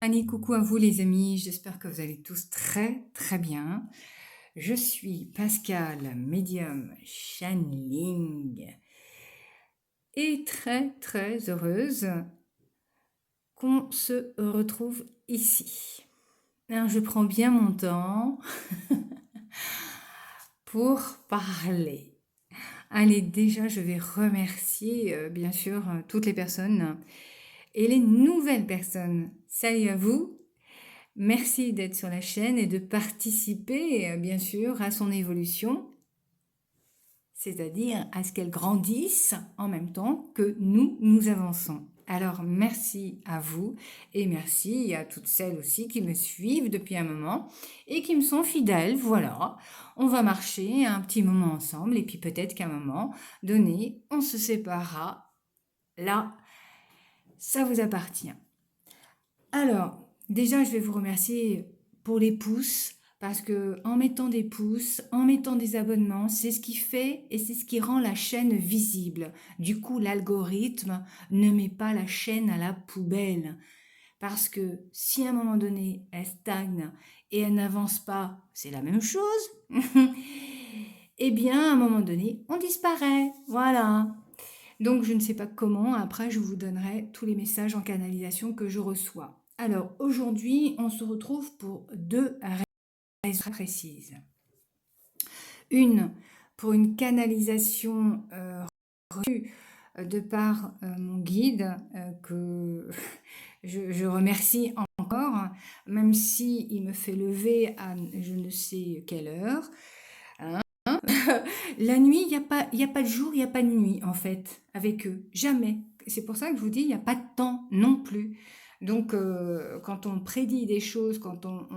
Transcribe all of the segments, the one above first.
Allez, coucou à vous les amis, j'espère que vous allez tous très très bien. Je suis Pascal, médium channeling et très très heureuse qu'on se retrouve ici. Alors, je prends bien mon temps pour parler. Allez, déjà je vais remercier bien sûr toutes les personnes et les nouvelles personnes. Salut à vous! Merci d'être sur la chaîne et de participer, bien sûr, à son évolution, c'est-à-dire à ce qu'elle grandisse en même temps que nous avançons. Alors, merci à vous et merci à toutes celles aussi qui me suivent depuis un moment et qui me sont fidèles. Voilà, on va marcher un petit moment ensemble et puis peut-être qu'à un moment donné, on se séparera. Là, ça vous appartient. Alors, déjà, je vais vous remercier pour les pouces, parce que en mettant des pouces, en mettant des abonnements, c'est ce qui fait et c'est ce qui rend la chaîne visible. Du coup, l'algorithme ne met pas la chaîne à la poubelle. Parce que si à un moment donné, elle stagne et elle n'avance pas, c'est la même chose. Eh bien, à un moment donné, on disparaît. Voilà. Donc, je ne sais pas comment. Après, je vous donnerai tous les messages en canalisation que je reçois. Alors, aujourd'hui, on se retrouve pour deux raisons précises. Une, pour une canalisation reçue de par mon guide, que je remercie encore, même si il me fait lever à je ne sais quelle heure. Hein. La nuit, il y a pas de jour, il n'y a pas de nuit, en fait, avec eux. Jamais. C'est pour ça que je vous dis, il n'y a pas de temps non plus. Donc, quand on prédit des choses, quand on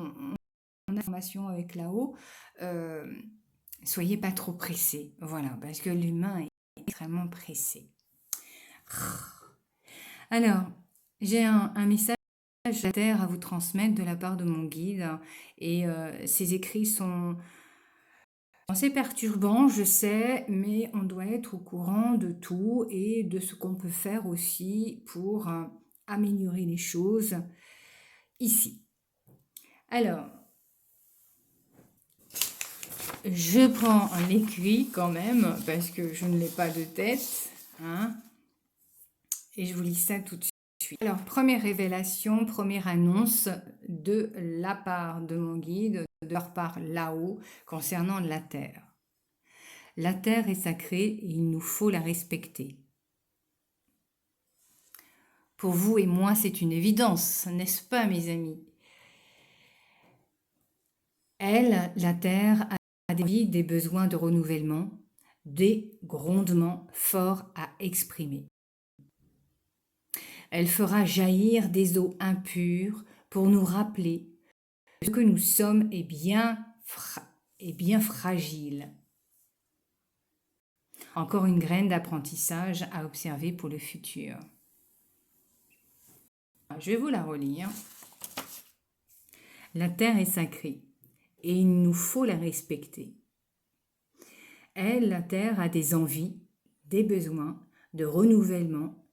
a formation avec là-haut, euh, soyez pas trop pressés. Voilà, parce que l'humain est extrêmement pressé. Alors, j'ai un message de la Terre à vous transmettre de la part de mon guide. Et ces écrits sont assez perturbant, je sais, mais on doit être au courant de tout et de ce qu'on peut faire aussi pour améliorer les choses ici. Alors, je prends un aiguille quand même, parce que je ne l'ai pas de tête, hein, et je vous lis ça tout de suite. Alors, première révélation, première annonce de la part de mon guide, de leur part là-haut, concernant la Terre. La Terre est sacrée et il nous faut la respecter. Pour vous et moi, c'est une évidence, n'est-ce pas, mes amis? Elle, la Terre, a des besoins de renouvellement, des grondements forts à exprimer. Elle fera jaillir des eaux impures pour nous rappeler que ce que nous sommes est bien fragile. Encore une graine d'apprentissage à observer pour le futur. Je vais vous la relire. La Terre est sacrée et il nous faut la respecter. Elle, la Terre, a des envies, des besoins, de renouvellement,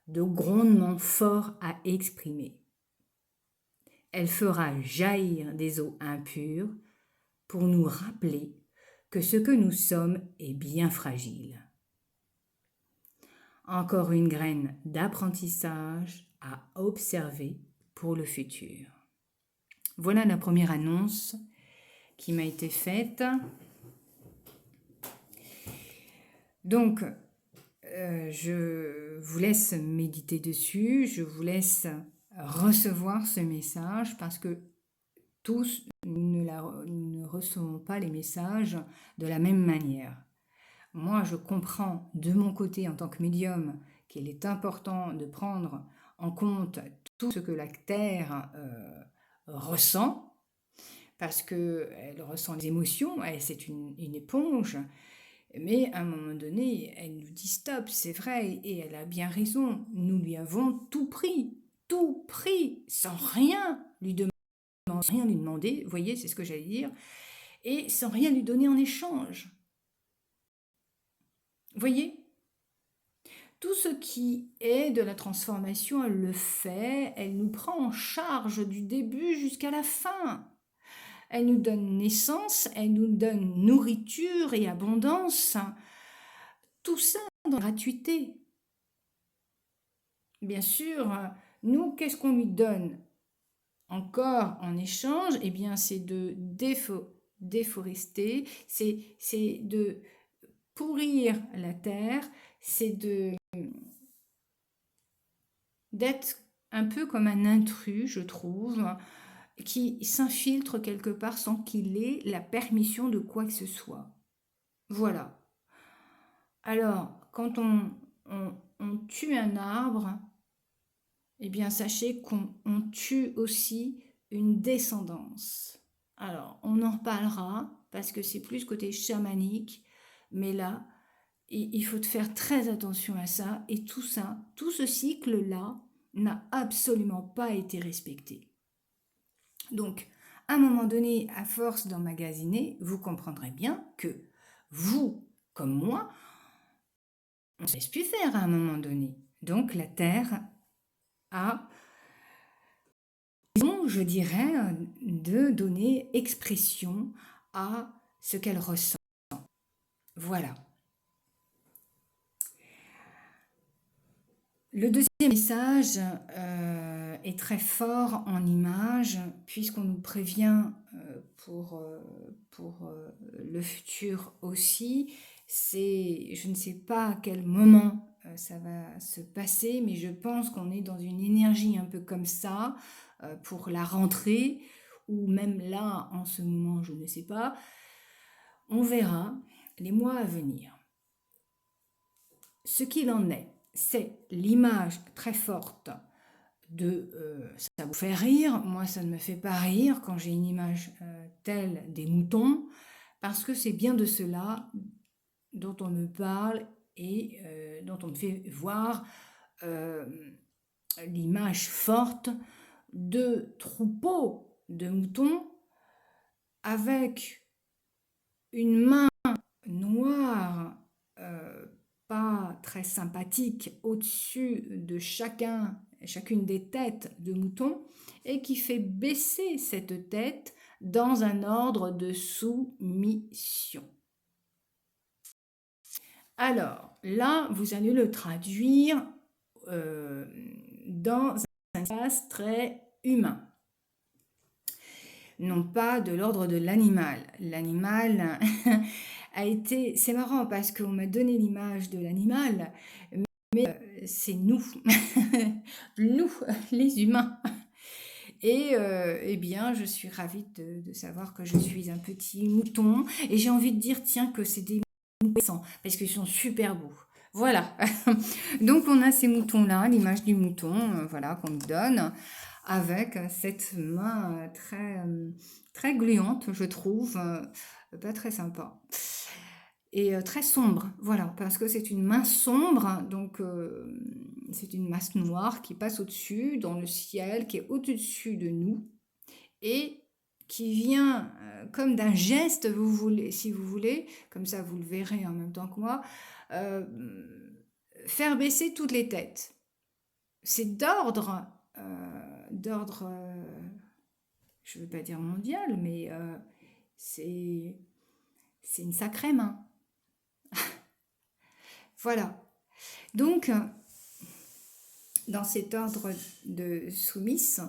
de grondements forts à exprimer. Elle fera jaillir des eaux impures pour nous rappeler que ce que nous sommes est bien fragile. Encore une graine d'apprentissage à observer pour le futur. Voilà la première annonce qui m'a été faite. Donc, je vous laisse méditer dessus, je vous laisse recevoir ce message parce que tous ne recevons pas les messages de la même manière. Moi, je comprends de mon côté en tant que médium qu'il est important de prendre en compte tout ce que la Terre ressent, parce qu'elle ressent les émotions, c'est une éponge, mais à un moment donné, elle nous dit stop, c'est vrai, et elle a bien raison, nous lui avons tout pris, sans rien lui demander, sans rien lui demander, vous voyez, c'est ce que j'allais dire, et sans rien lui donner en échange. Vous voyez, Tout ce qui est de la transformation, elle le fait, elle nous prend en charge du début jusqu'à la fin. Elle nous donne naissance, elle nous donne nourriture et abondance. Tout ça dans la gratuité. Bien sûr, nous, qu'est-ce qu'on lui donne encore en échange? Eh bien, c'est de déforester, c'est de pourrir la terre, c'est d'être un peu comme un intrus, je trouve, qui s'infiltre quelque part sans qu'il ait la permission de quoi que ce soit. Voilà. Alors, quand on tue un arbre, eh bien, sachez qu'on tue aussi une descendance. Alors, on en reparlera parce que c'est plus côté chamanique, mais là, il faut faire très attention à ça. Et tout ça, tout ce cycle-là n'a absolument pas été respecté. Donc, à un moment donné, à force d'emmagasiner, vous comprendrez bien que vous, comme moi, on ne se laisse plus faire à un moment donné. Donc, la Terre a, je dirais, de donner expression à ce qu'elle ressent. Voilà. Le deuxième message est très fort en image, puisqu'on nous prévient pour le futur aussi. Je ne sais pas à quel moment ça va se passer, mais je pense qu'on est dans une énergie un peu comme ça pour la rentrée, ou même là, en ce moment, je ne sais pas. On verra les mois à venir. Ce qu'il en est, c'est l'image très forte de ça vous fait rire. Moi, ça ne me fait pas rire quand j'ai une image telle des moutons, parce que c'est bien de cela dont on me parle et dont on me fait voir l'image forte de troupeaux de moutons avec une main noire pas très sympathique au-dessus de chacune des têtes de moutons et qui fait baisser cette tête dans un ordre de soumission. Alors là, vous allez le traduire dans un espace très humain. Non pas de l'ordre de l'animal. L'animal a été... C'est marrant parce qu'on m'a donné l'image de l'animal, mais c'est nous, nous, les humains. Et eh bien, je suis ravie de savoir que je suis un petit mouton. Et j'ai envie de dire, tiens, que c'est des moutons, parce qu'ils sont super beaux. Voilà. Donc, on a ces moutons-là, l'image du mouton, voilà, qu'on nous donne, avec cette main très gluante, je trouve, pas très sympa. Et très sombre, voilà, parce que c'est une main sombre, donc c'est une masse noire qui passe au-dessus, dans le ciel, qui est au-dessus de nous, et qui vient comme d'un geste, si vous voulez, comme ça vous le verrez en même temps que moi, faire baisser toutes les têtes. C'est d'ordre, je ne veux pas dire mondial, mais c'est une sacrée main. Voilà. Donc, dans cet ordre de soumise,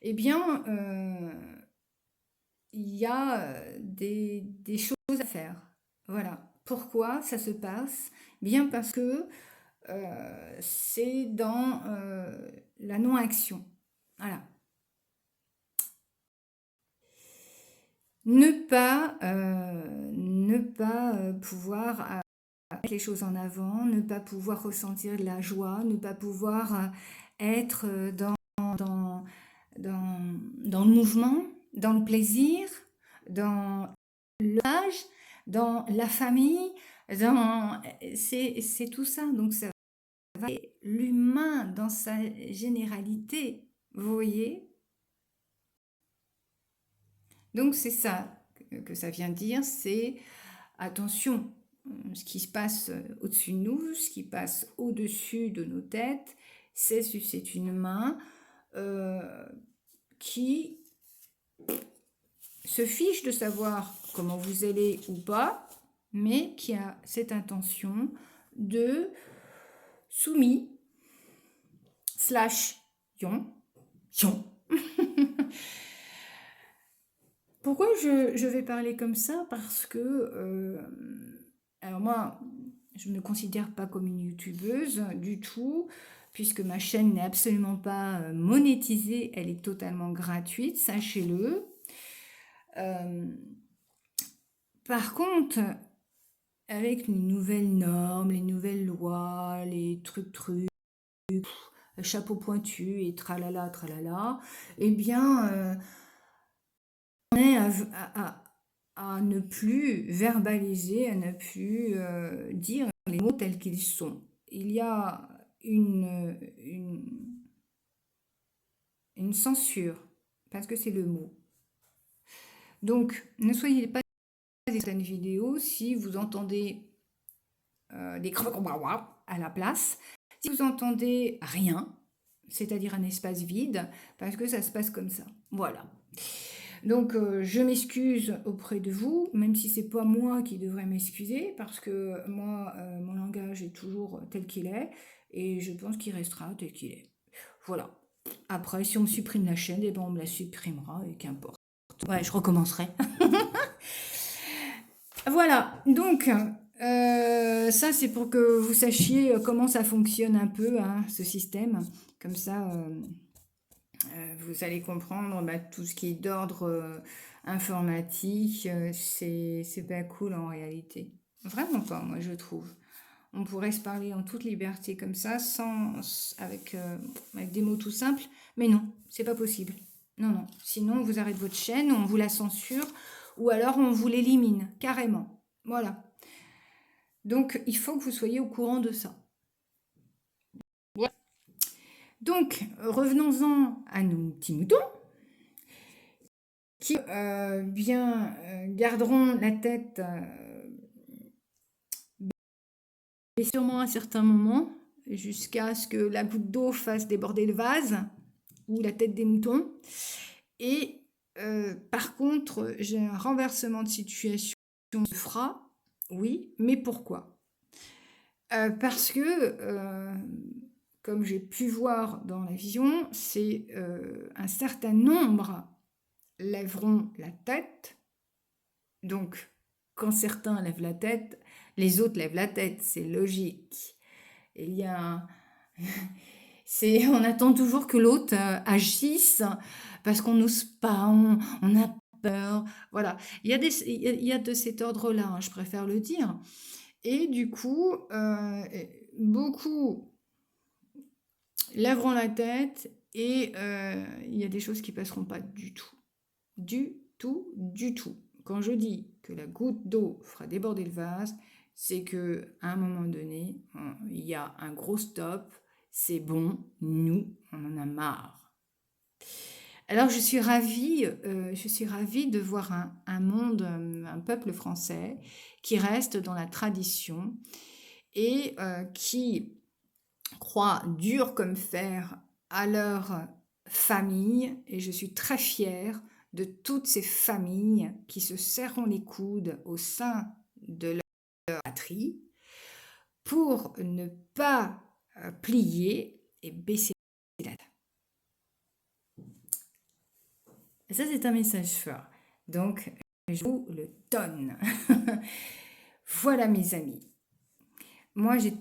eh bien, il y a des choses à faire. Voilà. Pourquoi ça se passe? Bien parce que c'est dans la non-action. Voilà. Ne pas pouvoir mettre les choses en avant, ne pas pouvoir ressentir de la joie, ne pas pouvoir être dans, dans le mouvement, dans le plaisir, dans l'âge, dans la famille, c'est tout ça. Donc ça va l'humain dans sa généralité, vous voyez? Donc c'est ça que ça vient dire, c'est attention, ce qui se passe au-dessus de nous, ce qui passe au-dessus de nos têtes. C'est une main qui se fiche de savoir comment vous allez ou pas, mais qui a cette intention de soumis / yon. Pourquoi je vais parler comme ça? Parce que, alors moi, je ne me considère pas comme une youtubeuse du tout, puisque ma chaîne n'est absolument pas monétisée, elle est totalement gratuite, sachez-le. Par contre, avec les nouvelles normes, les nouvelles lois, les trucs, chapeau pointu et tralala, tralala, eh bien, on est à ne plus verbaliser, à ne plus dire les mots tels qu'ils sont. Il y a une censure, parce que c'est le mot. Donc, ne soyez pas dans certaines vidéos si vous entendez des à la place, si vous entendez rien, c'est-à-dire un espace vide, parce que ça se passe comme ça. Voilà. Donc, je m'excuse auprès de vous, même si c'est pas moi qui devrais m'excuser, parce que moi, mon langage est toujours tel qu'il est, et je pense qu'il restera tel qu'il est. Voilà. Après, si on me supprime la chaîne, eh ben on me la supprimera, et qu'importe. Ouais, je recommencerai. Voilà, donc, ça c'est pour que vous sachiez comment ça fonctionne un peu, hein, ce système. Comme ça, vous allez comprendre tout ce qui est d'ordre informatique, c'est pas cool en réalité. Vraiment pas, moi je trouve. On pourrait se parler en toute liberté comme ça, avec des mots tout simples, mais non, c'est pas possible. Non, non. Sinon, on vous arrête votre chaîne, on vous la censure, ou alors on vous l'élimine, carrément. Voilà. Donc, il faut que vous soyez au courant de ça. Voilà. Donc, revenons-en à nos petits moutons, qui garderont la tête sûrement à un certain moment, jusqu'à ce que la goutte d'eau fasse déborder le vase, ou la tête des moutons. Et par contre, j'ai un renversement de situation qui se fera, oui, mais pourquoi? Parce que, comme j'ai pu voir dans la vision, c'est un certain nombre lèveront la tête. Donc, quand certains lèvent la tête, les autres lèvent la tête, c'est logique. Il y a on attend toujours que l'autre agisse parce qu'on n'ose pas, on a peur. Voilà, il y a de cet ordre-là, hein, je préfère le dire. Et du coup, beaucoup lèveront la tête et il y a des choses qui passeront pas du tout. Du tout, du tout. Quand je dis que la goutte d'eau fera déborder le vase, c'est que à un moment donné, il y a un gros stop. C'est bon, nous, on en a marre. Alors je suis ravie de voir un monde, un peuple français qui reste dans la tradition et qui croit dur comme fer à leur famille. Et je suis très fière de toutes ces familles qui se serrent les coudes au sein de leur patrie pour ne pas plier et baisser la tête. Et ça, c'est un message fort. Donc, je vous le donne. Voilà, mes amis. Moi, j'ai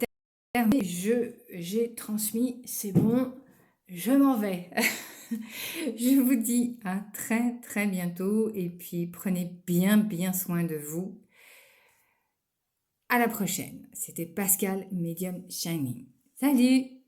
terminé, j'ai transmis, c'est bon, je m'en vais. Je vous dis à très, très bientôt et puis prenez bien, bien soin de vous. À la prochaine. C'était Pascal Medium Shining. Salut!